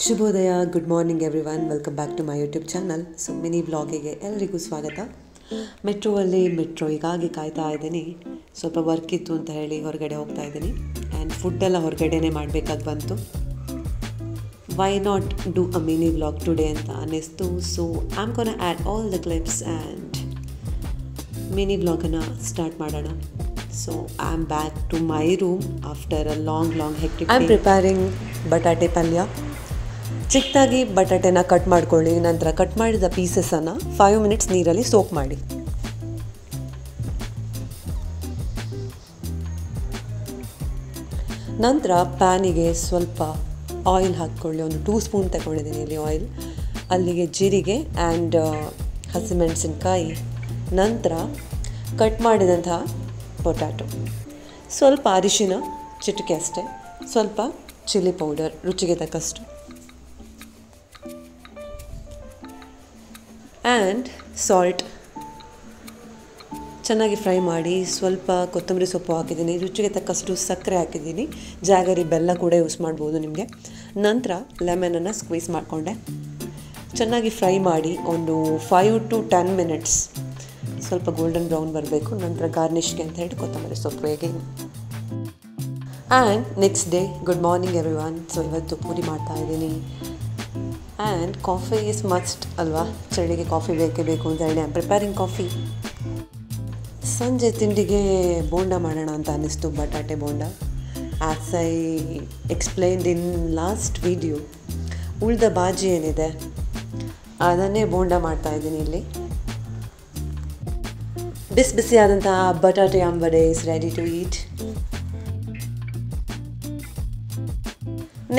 ಶುಭೋದಯ, good morning everyone. Welcome back to my YouTube channel. So mini ಬ್ಲಾಗಿಗೆ ಎಲ್ಲರಿಗೂ ಸ್ವಾಗತ. ಮೆಟ್ರೋ ಹೀಗಾಗಿ ಕಾಯ್ತಾ ಇದ್ದೀನಿ. ಸ್ವಲ್ಪ ವರ್ಕ್ ಇತ್ತು ಅಂತ ಹೇಳಿ ಹೊರಗಡೆ ಹೋಗ್ತಾ ಇದ್ದೀನಿ. ಆ್ಯಂಡ್ ಫುಡ್ಡೆಲ್ಲ ಹೊರಗಡೆನೇ ಮಾಡಬೇಕಾಗಿ ಬಂತು. Why not do a mini vlog today ಅಂತ ಅನ್ನಿಸ್ತು. So I am gonna add all the clips and mini ಬ್ಲಾಗನ್ನು ಸ್ಟಾರ್ಟ್ ಮಾಡೋಣ. So I am back to my room after a long hectic day. I am preparing ಬಟಾಟೆ ಪಲ್ಯ. ಚಿಕ್ಕದಾಗಿ ಬಟಾಟೆನ cut ಮಾಡ್ಕೊಳ್ಳಿ. ನಂತರ cut ಮಾಡಿದ ಪೀಸಸನ್ನು 5 ಮಿನಿಟ್ಸ್ ನೀರಲ್ಲಿ ಸೋಕ್ ಮಾಡಿ. ನಂತರ ಪ್ಯಾನಿಗೆ ಸ್ವಲ್ಪ ಆಯಿಲ್ ಹಾಕ್ಕೊಳ್ಳಿ. ಒಂದು 2 ಸ್ಪೂನ್ ತಗೊಂಡಿದ್ದೀನಿ ಇಲ್ಲಿ ಆಯಿಲ್. ಅಲ್ಲಿಗೆ ಜೀರಿಗೆ ಆ್ಯಂಡ್ ಹಸಿಮೆಣಸಿನ್ಕಾಯಿ, ನಂತರ ಕಟ್ ಮಾಡಿದಂತಹ ಪೊಟ್ಯಾಟೊ, ಸ್ವಲ್ಪ ಅರಿಶಿನ ಚಿಟಿಕೆ ಅಷ್ಟೇ, ಸ್ವಲ್ಪ ಚಿಲ್ಲಿ ಪೌಡರ್ ರುಚಿಗೆ ತಕ್ಕಷ್ಟು, ಆ್ಯಂಡ್ ಸಾಲ್ಟ್ ಚೆನ್ನಾಗಿ ಫ್ರೈ ಮಾಡಿ. ಸ್ವಲ್ಪ ಕೊತ್ತಂಬರಿ ಸೊಪ್ಪು ಹಾಕಿದ್ದೀನಿ, ರುಚಿಗೆ ತಕ್ಕಷ್ಟು ಸಕ್ಕರೆ ಹಾಕಿದ್ದೀನಿ, ಜಾಗರಿ ಬೆಲ್ಲ ಕೂಡ ಯೂಸ್ ಮಾಡ್ಬೋದು ನಿಮಗೆ. ನಂತರ ಲೆಮನನ್ನು ಸ್ಕ್ವೀಸ್ ಮಾಡಿಕೊಂಡೆ. ಚೆನ್ನಾಗಿ ಫ್ರೈ ಮಾಡಿ ಒಂದು 5 to 10 ಮಿನಿಟ್ಸ್ ಸ್ವಲ್ಪ ಗೋಲ್ಡನ್ ಬ್ರೌನ್ ಬರಬೇಕು. ನಂತರ ಗಾರ್ನಿಷ್ಗೆ ಅಂತ ಹೇಳಿ ಕೊತ್ತಂಬರಿ ಸೊಪ್ಪು ಹೇಗೆ. And next day, good morning everyone. So ಇವತ್ತು ಪೂರಿ ಮಾಡ್ತಾ ಇದ್ದೀನಿ. ಆ್ಯಂಡ್ ಕಾಫಿ ಈಸ್ ಮಸ್ಟ್ ಅಲ್ವಾ, ಚಳಿಗೆ ಕಾಫಿ ಬೇಕೇ ಬೇಕು ಅಂತ ಹೇಳಿ ಐ ಆಮ್ ಪ್ರಿಪೇರಿಂಗ್ ಕಾಫಿ. ಸಂಜೆ ತಿಂಡಿಗೆ ಬೋಂಡ ಮಾಡೋಣ ಅಂತ ಅನ್ನಿಸ್ತು, ಬಟಾಟೆ bonda. As I explained in last video, ಉಳಿದ ಬಾಜಿ ಏನಿದೆ ಅದನ್ನೇ ಬೋಂಡ ಮಾಡ್ತಾಯಿದ್ದೀನಿ ಇಲ್ಲಿ. ಬಿಸಿಯಾದಂತಹ ಬಟಾಟೆ ಅಂಬಡೆ is ready to eat.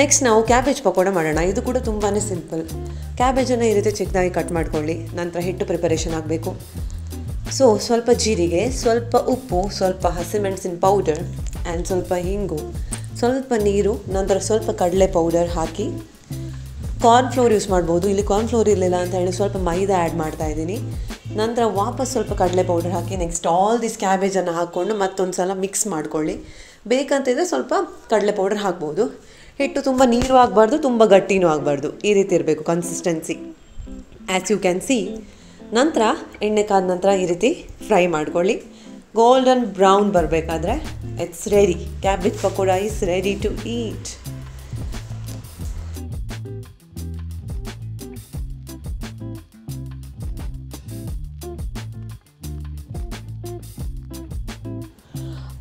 Next ನಾವು ಕ್ಯಾಬೇಜ್ ಪಕೋಡ ಮಾಡೋಣ. ಇದು ಕೂಡ ತುಂಬಾ ಸಿಂಪಲ್. ಕ್ಯಾಬೇಜನ್ನು ಈ ರೀತಿ ಚಿಕ್ಕದಾಗಿ ಕಟ್ ಮಾಡ್ಕೊಳ್ಳಿ. ನಂತರ ಹಿಟ್ಟು ಪ್ರಿಪರೇಷನ್ ಆಗಬೇಕು. ಸೊ ಸ್ವಲ್ಪ ಜೀರಿಗೆ, ಸ್ವಲ್ಪ ಉಪ್ಪು, ಸ್ವಲ್ಪ ಹಸಿಮೆಣಸಿನ ಪೌಡರ್ ಆ್ಯಂಡ್ ಸ್ವಲ್ಪ ಹಿಂಗು, ಸ್ವಲ್ಪ ನೀರು, ನಂತರ ಸ್ವಲ್ಪ ಕಡಲೆ ಪೌಡರ್ ಹಾಕಿ. ಕಾರ್ನ್ಫ್ಲೋರ್ ಯೂಸ್ ಮಾಡ್ಬೋದು. ಇಲ್ಲಿ ಕಾರ್ನ್ಫ್ಲೋರ್ ಇರಲಿಲ್ಲ ಅಂತ ಹೇಳಿ ಸ್ವಲ್ಪ ಮೈದಾ ಆ್ಯಡ್ ಮಾಡ್ತಾಯಿದ್ದೀನಿ. ನಂತರ ವಾಪಸ್ ಸ್ವಲ್ಪ ಕಡಲೆ ಪೌಡರ್ ಹಾಕಿ ನೆಕ್ಸ್ಟ್ ಆಲ್ ದಿಸ್ ಕ್ಯಾಬೇಜನ್ನು ಹಾಕ್ಕೊಂಡು ಮತ್ತೊಂದು ಸಲ ಮಿಕ್ಸ್ ಮಾಡ್ಕೊಳ್ಳಿ. ಬೇಕಂತಿದ್ರೆ ಸ್ವಲ್ಪ ಕಡಲೆ ಪೌಡರ್ ಹಾಕ್ಬೋದು. ಹಿಟ್ಟು ತುಂಬ ನೀರು ಆಗಬಾರ್ದು, ತುಂಬ ಗಟ್ಟಿನೂ ಆಗಬಾರ್ದು. ಈ ರೀತಿ ಇರಬೇಕು consistency, as you can see. ನಂತರ ಎಣ್ಣೆ ಕಾದ ನಂತರ ಈ ರೀತಿ ಫ್ರೈ ಮಾಡ್ಕೊಳ್ಳಿ. ಗೋಲ್ಡನ್ ಬ್ರೌನ್ ಬರಬೇಕಾದ್ರೆ it's ready. Cabbage pakoda is ready to eat.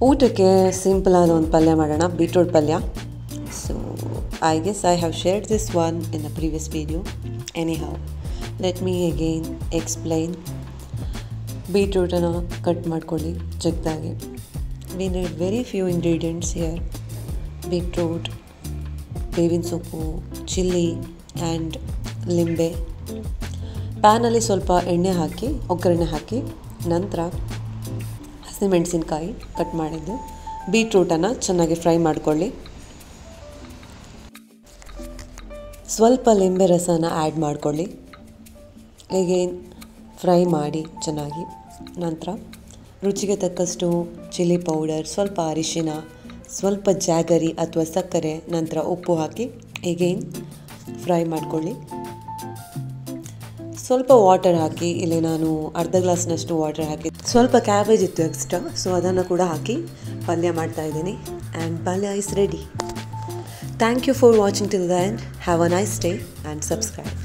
ಊಟಕ್ಕೆ ಸಿಂಪಲ್ ಆದ ಒಂದು ಪಲ್ಯ ಮಾಡೋಣ, ಬೀಟ್ರೂಟ್ ಪಲ್ಯ. So I guess I have shared this one in a previous video. Anyhow let me again explain. ಬೀಟ್ರೂಟನ್ನು ಕಟ್ ಮಾಡ್ಕೊಳ್ಳಿ ಚಿಕ್ಕದಾಗಿ. We need very few ingredients here. Beetroot, ಬೇವಿನ ಸೊಪ್ಪು, ಚಿಲ್ಲಿ ಆ್ಯಂಡ್ ಲಿಂಬೆ. ಪ್ಯಾನಲ್ಲಿ ಸ್ವಲ್ಪ ಎಣ್ಣೆ ಹಾಕಿ, ಒಗ್ಗರಣೆ ಹಾಕಿ, ನಂತರ ಹಸಿಮೆಣಸಿನ್ಕಾಯಿ ಕಟ್ ಮಾಡಿದ್ದು, ಬೀಟ್ರೂಟನ್ನು ಚೆನ್ನಾಗಿ ಫ್ರೈ ಮಾಡಿಕೊಳ್ಳಿ. ಸ್ವಲ್ಪ ಲಿಂಬೆ ರಸನ ಆ್ಯಡ್ ಮಾಡಿಕೊಳ್ಳಿ. ಹೀಗೇನು ಫ್ರೈ ಮಾಡಿ ಚೆನ್ನಾಗಿ. ನಂತರ ರುಚಿಗೆ ತಕ್ಕಷ್ಟು ಚಿಲ್ಲಿ ಪೌಡರ್, ಸ್ವಲ್ಪ ಅರಿಶಿನ, ಸ್ವಲ್ಪ ಜಾಗರಿ ಅಥವಾ ಸಕ್ಕರೆ, ನಂತರ ಉಪ್ಪು ಹಾಕಿ ಹೀಗೇನು ಫ್ರೈ ಮಾಡಿಕೊಳ್ಳಿ. ಸ್ವಲ್ಪ ವಾಟರ್ ಹಾಕಿ, ಇಲ್ಲಿ ನಾನು ಅರ್ಧ ಗ್ಲಾಸ್ನಷ್ಟು ವಾಟರ್ ಹಾಕಿ, ಸ್ವಲ್ಪ ಕ್ಯಾಬೇಜ್ ಇತ್ತು ಎಕ್ಸ್ಟ್ರಾ, ಸೊ ಅದನ್ನು ಕೂಡ ಹಾಕಿ ಪಲ್ಯ ಮಾಡ್ತಾಯಿದ್ದೀನಿ. ಆ್ಯಂಡ್ ಪಲ್ಯ is ready. Thank you for watching till the end. Have a nice day and subscribe.